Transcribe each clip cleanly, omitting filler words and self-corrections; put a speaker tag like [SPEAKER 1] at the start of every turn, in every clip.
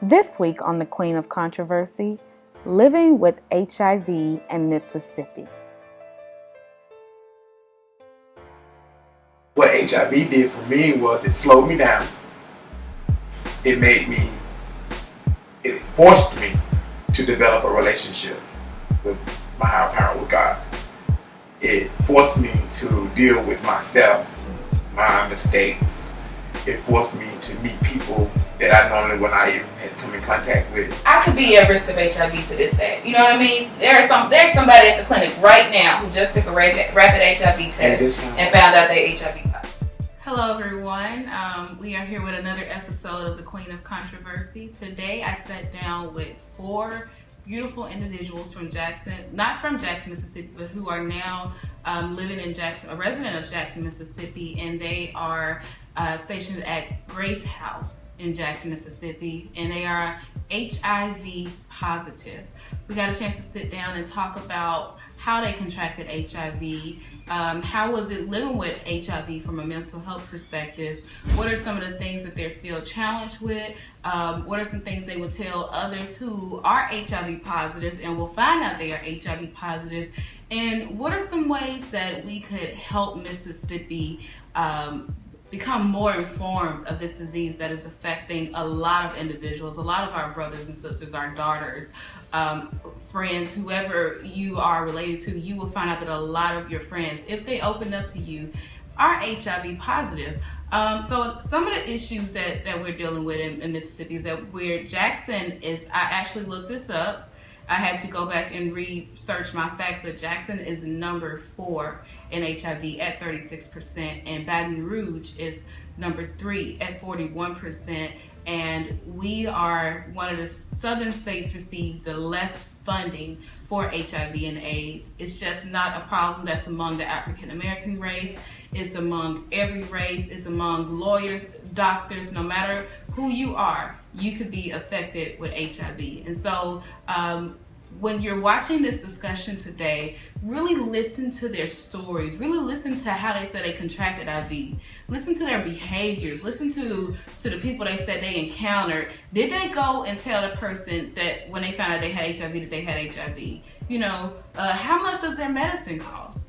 [SPEAKER 1] This week on the Queen of Controversy, living with HIV in Mississippi.
[SPEAKER 2] What HIV did for me was it slowed me down. It forced me to develop a relationship with my higher power, with God. It forced me to deal with myself, my mistakes. It forced me to meet people that I normally would not even had come in contact with.
[SPEAKER 3] I could be at risk of HIV to this day. You know what I mean? There's somebody at the clinic right now who just took a rapid HIV test and found out they're HIV positive.
[SPEAKER 4] Hello everyone, we are here with another episode of the Queen of Controversy. Today I sat down with four beautiful individuals from Jackson, not from Jackson, Mississippi, but who are now living in Jackson, a resident of Jackson, Mississippi, and they are stationed at Grace House in Jackson, Mississippi, and they are HIV positive. We got a chance to sit down and talk about how they contracted HIV, how was it living with HIV from a mental health perspective, what are some of the things that they're still challenged with, what are some things they would tell others who are HIV positive and will find out they are HIV positive, and what are some ways that we could help Mississippi become more informed of this disease that is affecting a lot of individuals, a lot of our brothers and sisters, our daughters, friends, whoever you are related to. You will find out that a lot of your friends, if they open up to you, are HIV positive. So some of the issues that we're dealing with in Mississippi is that where Jackson is, I actually looked this up. I had to go back and research my facts, but Jackson is number 4 in HIV at 36%, and Baton Rouge is number 3 at 41%. And we are one of the southern states receive the less funding for HIV and AIDS. It's just not a problem that's among the African American race. It's among every race. It's among lawyers, doctors, no matter who you are, you could be affected with HIV. And so when you're watching this discussion today, really listen to their stories. Really listen to how they said they contracted HIV. Listen to their behaviors. Listen to the people they said they encountered. Did they go and tell the person that when they found out they had HIV that they had HIV? You know, how much does their medicine cost?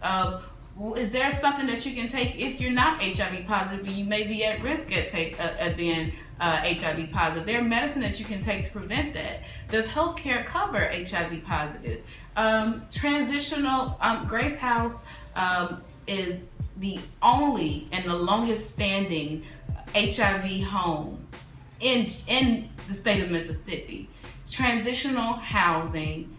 [SPEAKER 4] Is there something that you can take if you're not HIV positive and you may be at risk at being HIV positive? There are medicine that you can take to prevent that. Does healthcare cover HIV positive? Transitional Grace House is the only and the longest standing HIV home in the state of Mississippi. Transitional housing.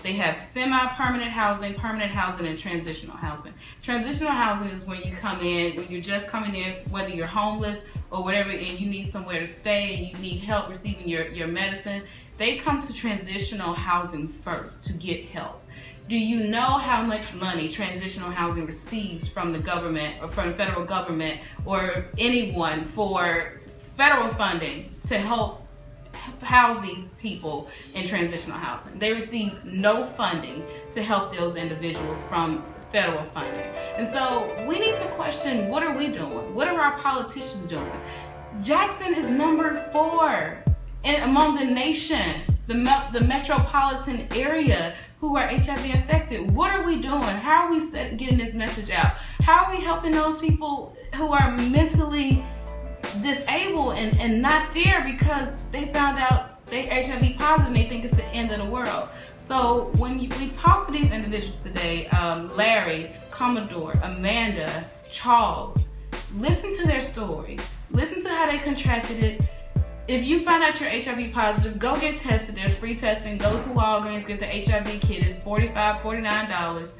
[SPEAKER 4] They have semi-permanent housing, permanent housing, and transitional housing. Transitional housing is when you come in, when you're just coming in, whether you're homeless or whatever, and you need somewhere to stay and you need help receiving your medicine. They come to transitional housing first to get help. Do you know how much money transitional housing receives from the government or from the federal government or anyone for federal funding to help house these people in transitional housing? They receive no funding to help those individuals from federal funding. And so we need to question, what are we doing? What are our politicians doing? Jackson is number 4 among the nation, the metropolitan area, who are HIV infected. What are we doing? How are we getting this message out? How are we helping those people who are mentally disabled and not there because they found out they HIV positive and they think it's the end of the world? So when we talk to these individuals today, Larry, Commodore, Amanda, Charles, listen to their story. Listen to how they contracted it. If you find out you're HIV positive, go get tested. There's free testing. Go to Walgreens, get the HIV kit. It's $45, $49.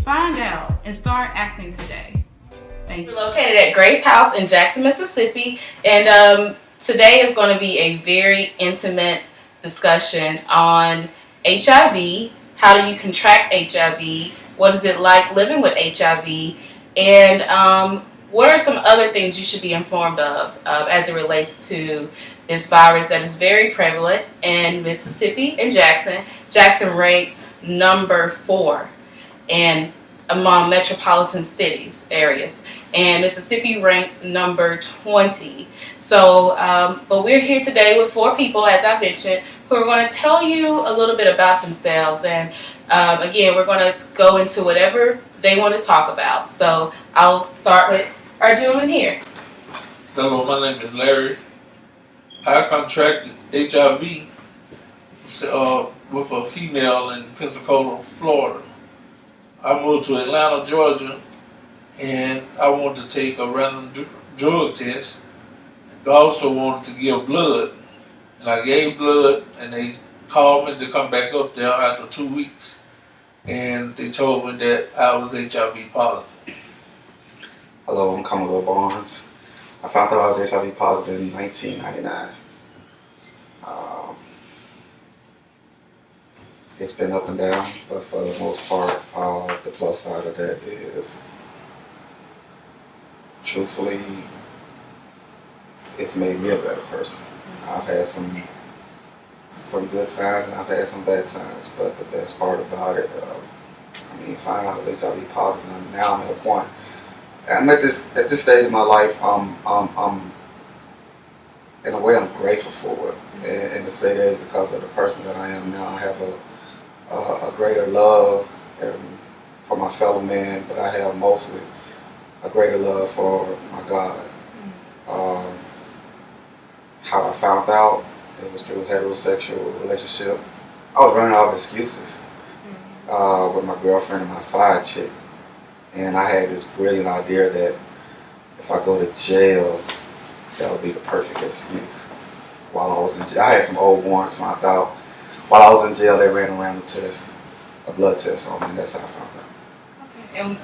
[SPEAKER 4] Find out and start acting today. Thank you.
[SPEAKER 3] We're located at Grace House in Jackson, Mississippi, and today is going to be a very intimate discussion on HIV. How do you contract HIV? What is it like living with HIV? And what are some other things you should be informed of as it relates to this virus that is very prevalent in Mississippi and Jackson. Jackson ranks number 4. And among metropolitan cities, areas. And Mississippi ranks number 20. So, but we're here today with 4 people, as I mentioned, who are going to tell you a little bit about themselves. And again, we're going to go into whatever they want to talk about. So I'll start with our gentleman here.
[SPEAKER 5] Hello, my name is Larry. I contracted HIV with a female in Pensacola, Florida. I moved to Atlanta, Georgia, and I wanted to take a random drug test. I also wanted to give blood, and I gave blood, and they called me to come back up there after 2 weeks, and they told me that I was HIV positive.
[SPEAKER 6] Hello, I'm Commodore Barnes. I found out I was HIV positive in 1999. It's been up and down, but for the most part, the plus side of that is, truthfully, it's made me a better person. I've had some good times and I've had some bad times, but the best part about it, finding out I was HIV positive, and now I'm at a point. I'm at this stage of my life. In a way, I'm grateful for it, and to say that is because of the person that I am now. I have a greater love for my fellow man, but I have mostly a greater love for my God. How I found out, it was through a heterosexual relationship. I was running out of excuses with my girlfriend and my side chick. And I had this brilliant idea that if I go to jail, that would be the perfect excuse. While I was in jail, I had some old warrants, and I thought while I was in jail, they ran around a blood test on me, and that's how I found out.
[SPEAKER 3] Okay. And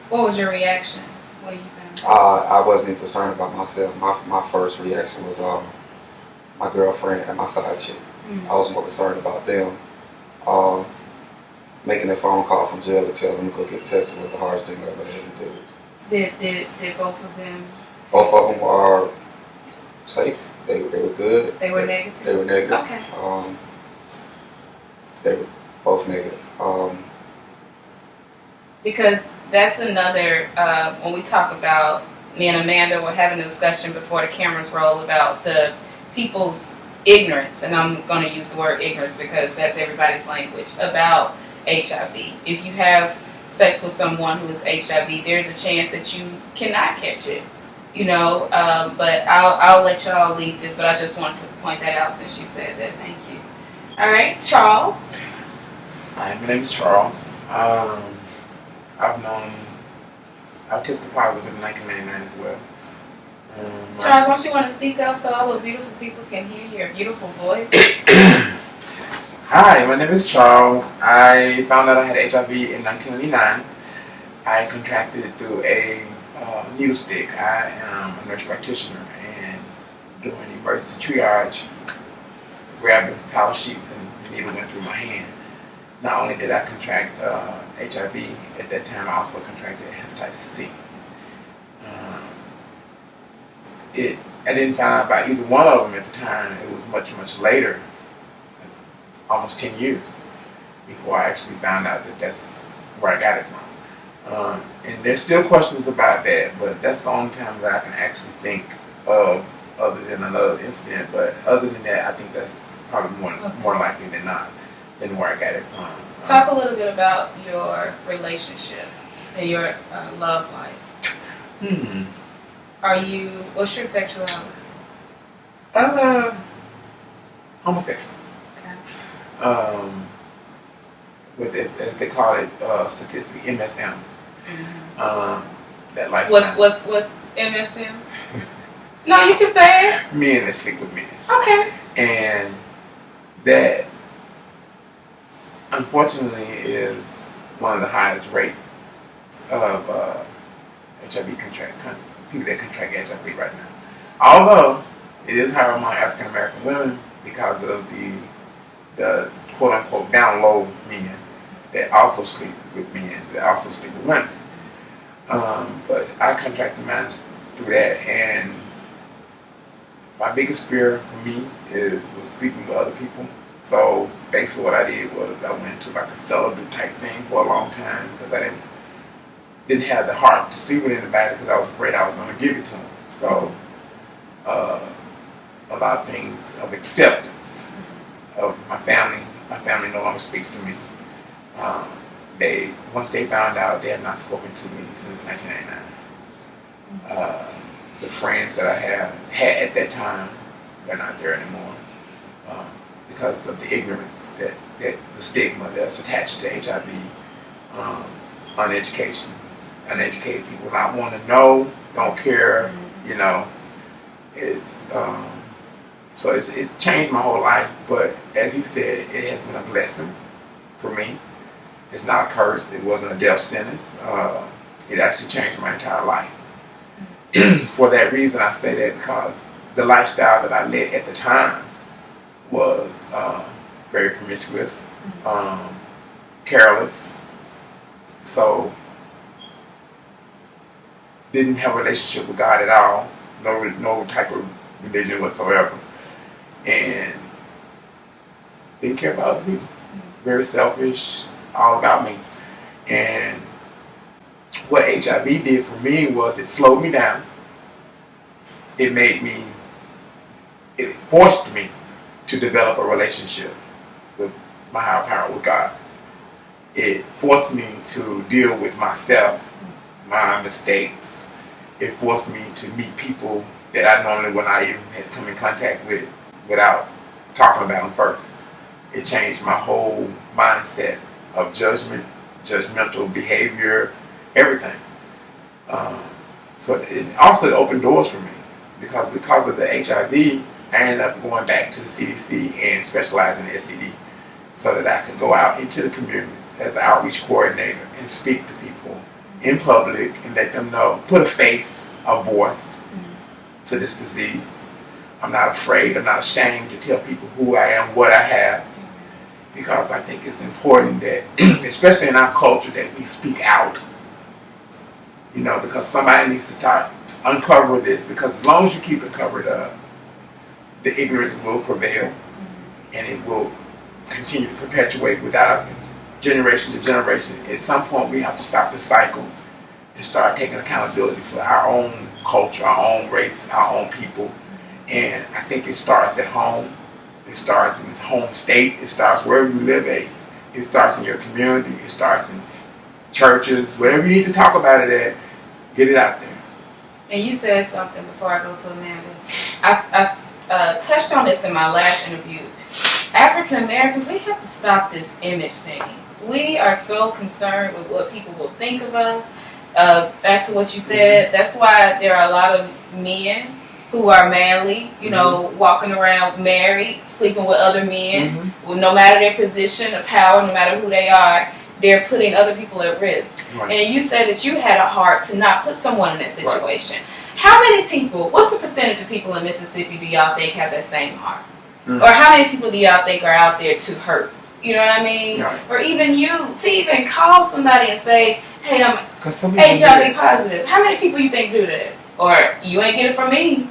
[SPEAKER 3] what was your reaction when you found out?
[SPEAKER 6] I wasn't even concerned about myself. My first reaction was my girlfriend and my side chick. I was more concerned about them. Making a phone call from jail to tell them to go get tested was the hardest thing I ever had to do.
[SPEAKER 3] Did both of them?
[SPEAKER 6] Both of them are safe. They were good.
[SPEAKER 3] They were negative?
[SPEAKER 6] They were negative.
[SPEAKER 3] Okay.
[SPEAKER 6] They were both negative.
[SPEAKER 3] Because that's another, when we talk about, me and Amanda were having a discussion before the cameras roll about the people's ignorance, and I'm going to use the word ignorance because that's everybody's language, about HIV. If you have sex with someone who is HIV, there's a chance that you cannot catch it, but I'll let y'all lead this, but I just wanted to point that out since you said that. Thank you. All right, Charles.
[SPEAKER 2] Hi, my name is Charles. I've tested positive in 1999 as well.
[SPEAKER 3] Charles, don't you want to speak up so all the beautiful people can hear your beautiful voice?
[SPEAKER 2] Hi, my name is Charles. I found out I had HIV in 1999. I contracted it through a needle stick. I am a nurse practitioner, and doing emergency triage, grabbing power sheets, and the needle went through my hand. Not only did I contract HIV at that time, I also contracted hepatitis C. I didn't find out about either one of them at the time. It was much, much later, almost 10 years, before I actually found out that that's where I got it from. And there's still questions about that, but that's the only time that I can actually think of other than another incident. But other than that, I think that's probably more likely than not than where I got it from.
[SPEAKER 3] Talk a little bit about your relationship and your love life. What's your sexuality?
[SPEAKER 2] Homosexual.
[SPEAKER 3] Okay.
[SPEAKER 2] With it, as they call it, statistic MSM. That life.
[SPEAKER 3] What's MSM? No, you can say it.
[SPEAKER 2] Men that sleep with men.
[SPEAKER 3] Okay.
[SPEAKER 2] And that, unfortunately, is one of the highest rates of HIV people that contract HIV right now. Although it is higher among African American women because of the quote unquote down low men that also sleep with men, that also sleep with women. But I contracted mine through that, and my biggest fear for me was sleeping with other people. So basically what I did was I went to like a celibate type thing for a long time because I didn't didn't have the heart to sleep with anybody because I was afraid I was going to give it to them. So a lot of things of acceptance of my family. My family no longer speaks to me. Once they found out, they have not spoken to me since 1999. The friends that I had at that time, they're not there anymore because of the ignorance, that the stigma that's attached to HIV, uneducated people not want to know, don't care, you know. It's so it changed my whole life. But as he said, it has been a blessing for me. It's not a curse. It wasn't a death sentence. It actually changed my entire life. For that reason, I say that because the lifestyle that I led at the time was very promiscuous, careless. So didn't have a relationship with God at all. No type of religion whatsoever, and didn't care about other people. Very selfish, all about me. And what HIV did for me was it slowed me down. It forced me to develop a relationship with my higher power, with God. It forced me to deal with myself, my mistakes. It forced me to meet people that I normally would not even have come in contact with without talking about them first. It changed my whole mindset of judgment, judgmental behavior, everything. So it also opened doors for me because of the HIV, I ended up going back to the CDC and specializing in STD so that I could go out into the community as an outreach coordinator and speak to people in public and let them know, put a face, a voice to this disease. I'm not afraid, I'm not ashamed to tell people who I am, what I have, because I think it's important that, especially in our culture, that we speak out. You know, because somebody needs to start to uncover this, because as long as you keep it covered up, the ignorance will prevail and it will continue to perpetuate without generation to generation. At some point, we have to stop the cycle and start taking accountability for our own culture, our own race, our own people. And I think it starts at home. It starts in its home state. It starts wherever you live at. It starts in your community. It starts in churches, wherever you need to talk about it at, get it out there.
[SPEAKER 3] And you said something before I go to Amanda. I touched on this in my last interview. African Americans, we have to stop this image thing. We are so concerned with what people will think of us. Back to what you said, that's why there are a lot of men who are manly, you know, walking around married, sleeping with other men, well, no matter their position of power, no matter who they are, they're putting other people at risk. Right. And you said that you had a heart to not put someone in that situation. Right. How many people, what's the percentage of people in Mississippi do y'all think have that same heart? Or how many people do y'all think are out there to hurt? You know what I mean? Right. Or even you, to even call somebody and say, hey, I'm HIV positive. How many people you think do that? Or you ain't get it from me.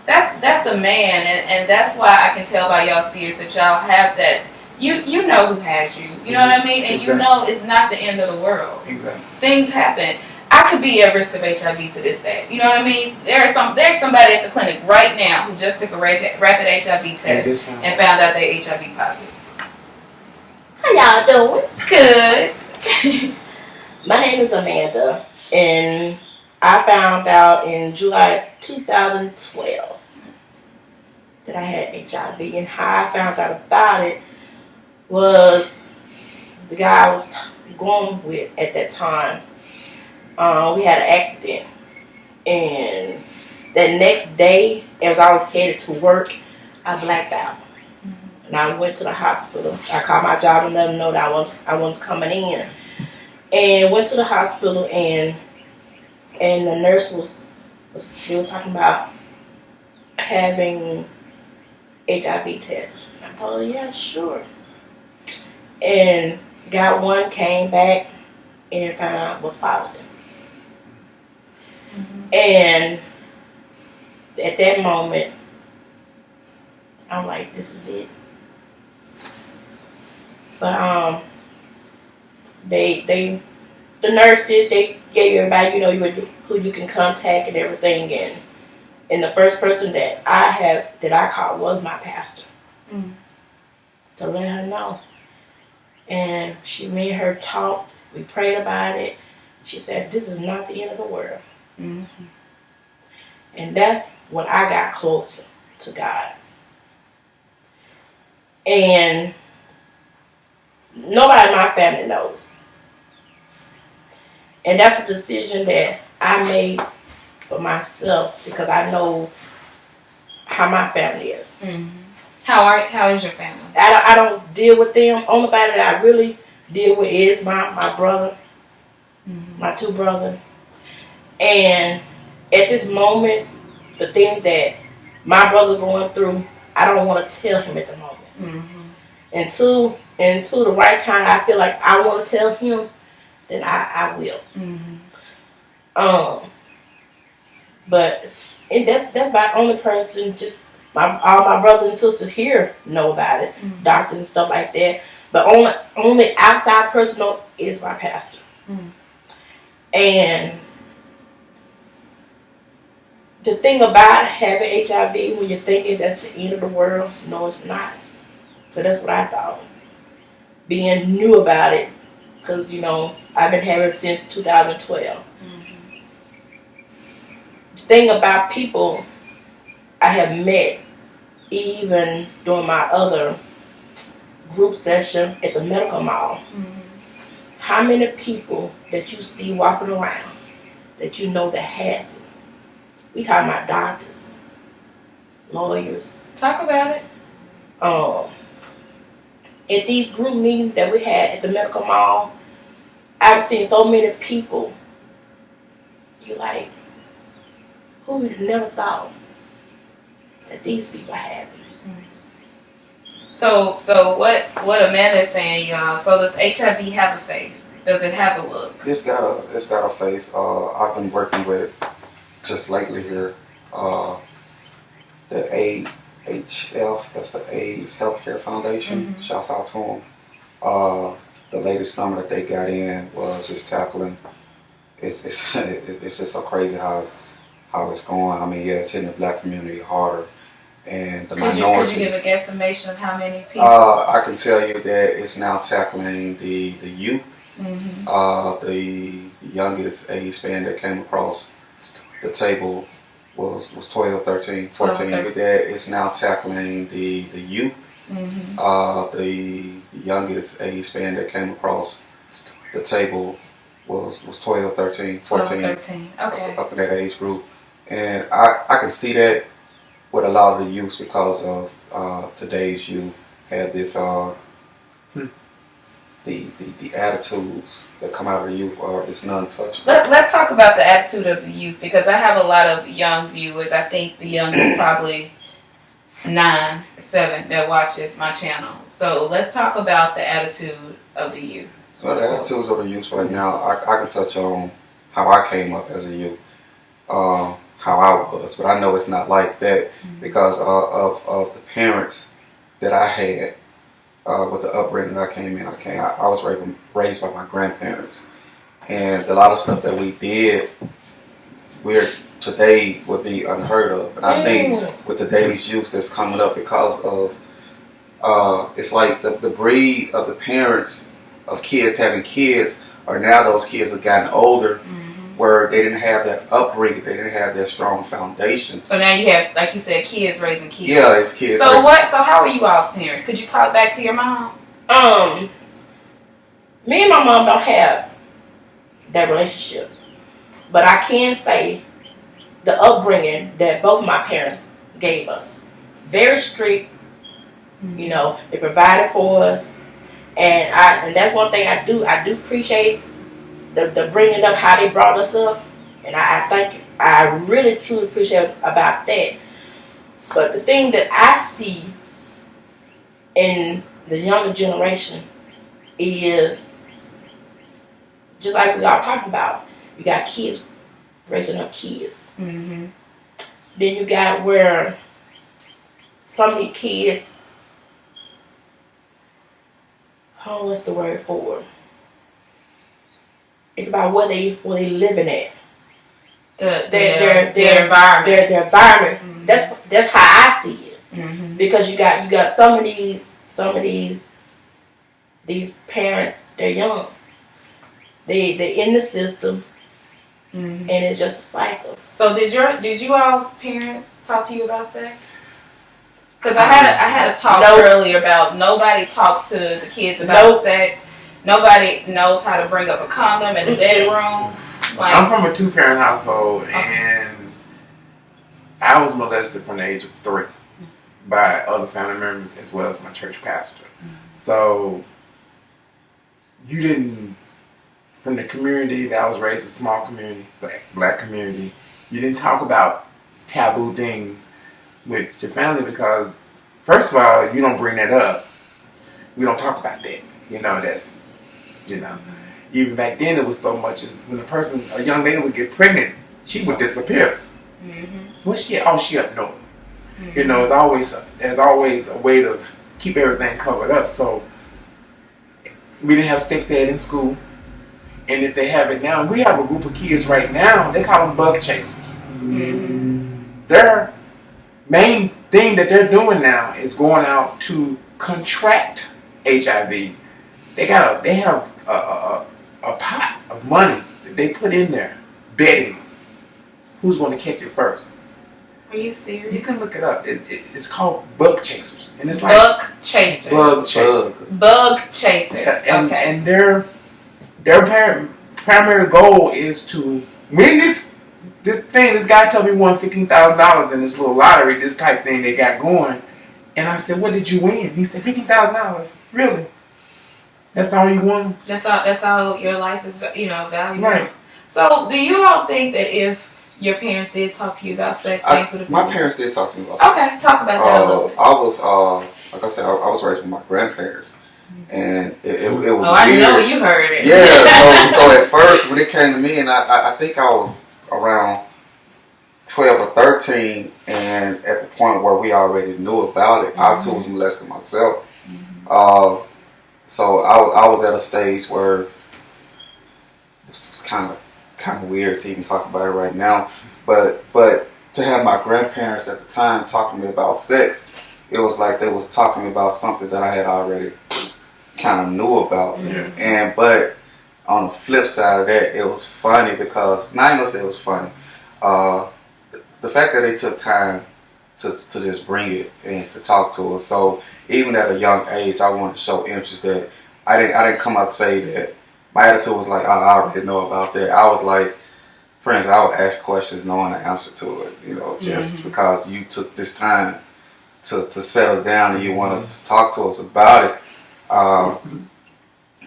[SPEAKER 3] That's a man, and that's why I can tell by y'all spirits that y'all have that. You know who has you. You know what I mean? And you know it's not the end of the world. Exactly. Things happen. I could be at risk of HIV to this day. You know what I mean? There's somebody at the clinic right now who just took a rapid HIV test and found out they're HIV positive.
[SPEAKER 7] How y'all doing?
[SPEAKER 3] Good.
[SPEAKER 7] My name is Amanda, and I found out in July 2012 that I had HIV, and how I found out about it was the guy I was going with at that time. We had an accident, and that next day, as I was headed to work, I blacked out. And I went to the hospital. I called my job and let them know that I was coming in. And went to the hospital, and the nurse was talking about having HIV tests. I told her, yeah, sure. And got one, came back, and found out was positive. And at that moment, I'm like, this is it. But the nurses, they gave everybody, who you can contact and everything. And the first person that I called was my pastor to let her know. And me and her talked. We prayed about it. She said, "This is not the end of the world."
[SPEAKER 4] Mm-hmm.
[SPEAKER 7] And that's when I got closer to God. And nobody in my family knows. And that's a decision that I made for myself because I know how my family is.
[SPEAKER 4] Mm-hmm. How is your family?
[SPEAKER 7] I don't deal with them. Only body that I really deal with is my brother, my two brothers. And at this moment, the thing that my brother going through, I don't want to tell him at the moment. Until the right time, I feel like I want to tell him, then I will. But that's about the only person. Just all my brothers and sisters here know about it, doctors and stuff like that. But only outside person know is my pastor. And the thing about having HIV, when you're thinking that's the end of the world, no, it's not. So that's what I thought. Being new about it, because I've been having it since 2012. The thing about people I have met, even during my other group session at the medical mall, how many people that you see walking around that you know that has it? We talking about doctors, lawyers.
[SPEAKER 4] Talk about it.
[SPEAKER 7] At these group meetings that we had at the medical mall, I've seen so many people. You like, who would have never thought that these people have it?
[SPEAKER 4] So what Amanda is saying, y'all. So does HIV have a face? Does it have a look?
[SPEAKER 6] It's got a face. I've been working with just lately here the AHF, that's the AIDS Healthcare Foundation. Shouts out to them. The latest number that they got in was tackling. It's just so crazy how it's going. I mean, yeah, it's hitting the black community harder, and the minorities.
[SPEAKER 4] Could you give a guesstimation of how many people?
[SPEAKER 6] I can tell you that it's now tackling the youth. The youngest age span that came across the table was 12, 13, 14. But that it's now tackling the youth. The youngest age span that came across the table was 12, 13, 14.
[SPEAKER 4] 12, 13. Okay.
[SPEAKER 6] Up in that age group. And I can see that with a lot of the youth because of today's youth have this the attitudes that come out of the youth are this non-touchable.
[SPEAKER 4] Let's talk about the attitude of the youth because I have a lot of young viewers. I think the youngest probably 9 or 7 that watches my channel. So let's talk about the attitude of the youth.
[SPEAKER 6] Well, the attitudes of the youth right now, I can touch on how I came up as a youth, how I was, but I know it's not like that because of the parents that I had. With the upbringing I came in, I was raised by my grandparents, and a lot of stuff that we did, today would be unheard of. And I think with today's youth that's coming up because of, it's like the breed of the parents of kids having kids, or now those kids have gotten older, where they didn't have that upbringing, they didn't have that strong foundation.
[SPEAKER 4] So now you have, like you said, kids raising kids.
[SPEAKER 6] Yeah, it's kids.
[SPEAKER 4] So So how are you all's parents? Could you talk back to your mom?
[SPEAKER 7] Me and my mom don't have that relationship, but I can say the upbringing that both my parents gave us, very strict. They provided for us, and that's one thing I do appreciate. The bringing up how they brought us up, and I really truly appreciate about that. But the thing that I see in the younger generation is just like we all talking about. You got kids raising up kids. Then you got where some of these kids, what's the word for it? It's about where they living at.
[SPEAKER 3] Their environment.
[SPEAKER 7] Their environment. Mm-hmm. That's how I see it. Mm-hmm. Because you got some of these parents, they're young. They're in the system, and it's just a cycle.
[SPEAKER 3] So did you all's parents talk to you about sex? Because I had a talk earlier about nobody talks to the kids about sex. Nobody knows how to bring up a condom in the bedroom. Like,
[SPEAKER 2] I'm from a 2-parent household, and I was molested from the age of 3 by other family members as well as my church pastor. So you didn't, from the community that I was raised, a small community, black community, you didn't talk about taboo things with your family because, first of all, you don't bring that up. We don't talk about that. Even back then it was so much as when a young lady would get pregnant, she would disappear. What's she? Oh, she up north. There's always a way to keep everything covered up. So we didn't have sex ed in school. And if they have it now, we have a group of kids right now, they call them bug chasers. Their main thing that they're doing now is going out to contract HIV. They have a pot of money that they put in there, betting who's going to catch it first.
[SPEAKER 3] Are you serious?
[SPEAKER 2] You can look it up. It's called bug chasers, and it's like
[SPEAKER 3] bug chasers. Bug chasers.
[SPEAKER 2] Yeah,
[SPEAKER 3] okay.
[SPEAKER 2] And their primary goal is to win this thing. This guy told me he won $15,000 in this little lottery, this type thing they got going. And I said, "What did you win?" He said, $15,000. Really? That's all you won?
[SPEAKER 3] That's all your life is, valuable.
[SPEAKER 2] Right.
[SPEAKER 3] So, do you all think that if your parents did talk to you about sex, things would have been...
[SPEAKER 6] My parents did talk to me about sex.
[SPEAKER 3] Okay, talk about that a little bit.
[SPEAKER 6] I was, like I said, I was raised with my grandparents. And it was weird.
[SPEAKER 3] I know you heard it.
[SPEAKER 6] Yeah, so at first when it came to me, and I think I was around 12 or 13, and at the point where we already knew about it, I too was molested myself. So I was at a stage where it was kind of weird to even talk about it right now, but to have my grandparents at the time talking to me about sex, it was like they was talking to me about something that I had already kind of knew about. But on the flip side of that, it was funny because, not even say it was funny, the fact that they took time to just bring it and to talk to us. So even at a young age, I wanted to show interest that I didn't come out to say that. My attitude was like, I already know about that. I was like, for instance, I would ask questions knowing the answer to it, just because you took this time to set us down and you wanted to talk to us about it.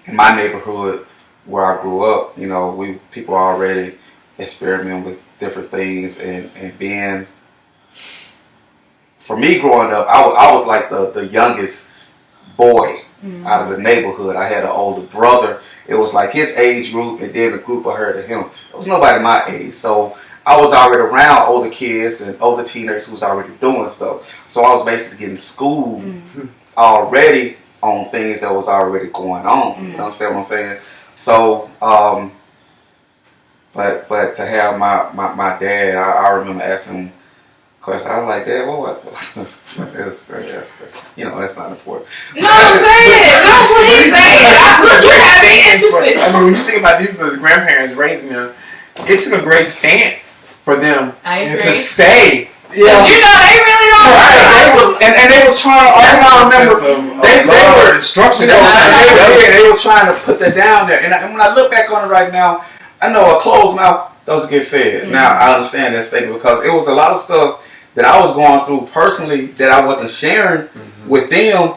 [SPEAKER 6] In my neighborhood where I grew up, people are already experimenting with different things and being, for me growing up, I was like the youngest boy out of the neighborhood. I had an older brother. It was like his age group and then a group of her to him. There was nobody my age. So I was already around older kids and older teenagers who was already doing stuff. So I was basically getting schooled already on things that was already going on. You understand what I'm saying? So, but to have my dad, I remember asking him questions. I was like, Dad, what? that's not important.
[SPEAKER 3] No, say it. No, please say it. You have me interested.
[SPEAKER 2] I mean, when you think about these as grandparents raising them, it took a great stance for them to say.
[SPEAKER 3] Yeah. They really don't.
[SPEAKER 6] Right. They was trying to. I remember they were instruction. They were trying to put that down there. And when I look back on it right now, I know a closed mouth doesn't get fed. Now I understand that statement because it was a lot of stuff that I was going through personally that I wasn't sharing with them.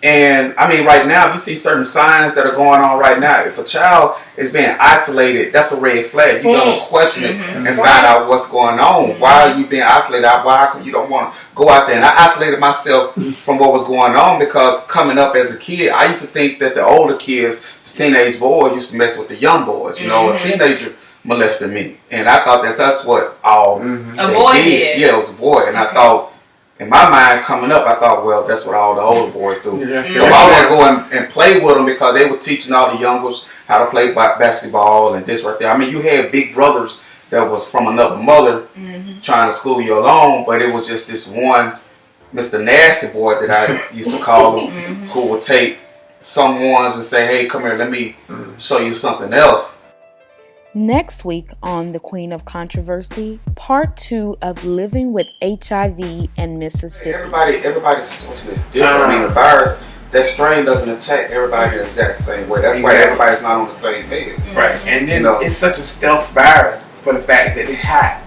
[SPEAKER 6] And I mean, right now, if you see certain signs that are going on right now, if a child is being isolated, that's a red flag. You gotta question it and find out what's going on. Why are you being isolated? Why come you don't want to go out there? And I isolated myself from what was going on because coming up as a kid, I used to think that the older kids, the teenage boys, used to mess with the young boys. A teenager molested me, and I thought that's what all
[SPEAKER 3] a boy did.
[SPEAKER 6] Yeah, it was a boy, and I thought. In my mind, coming up, I thought, well, that's what all the older boys do. So I would go and play with them because they were teaching all the youngers how to play basketball and this right there. I mean, you had big brothers that was from another mother trying to school you along, but it was just this one Mr. Nasty Boy that I used to call him, who would take some ones and say, hey, come here, let me show you something else.
[SPEAKER 1] Next week on The Queen of Controversy, part 2 of living with HIV in Mississippi.
[SPEAKER 6] Everybody's situation is different. I mean, the virus, that strain doesn't attack everybody the exact same way. That's why everybody's not on the same page.
[SPEAKER 2] Right, and then it's such a stealth virus for the fact that it's hot.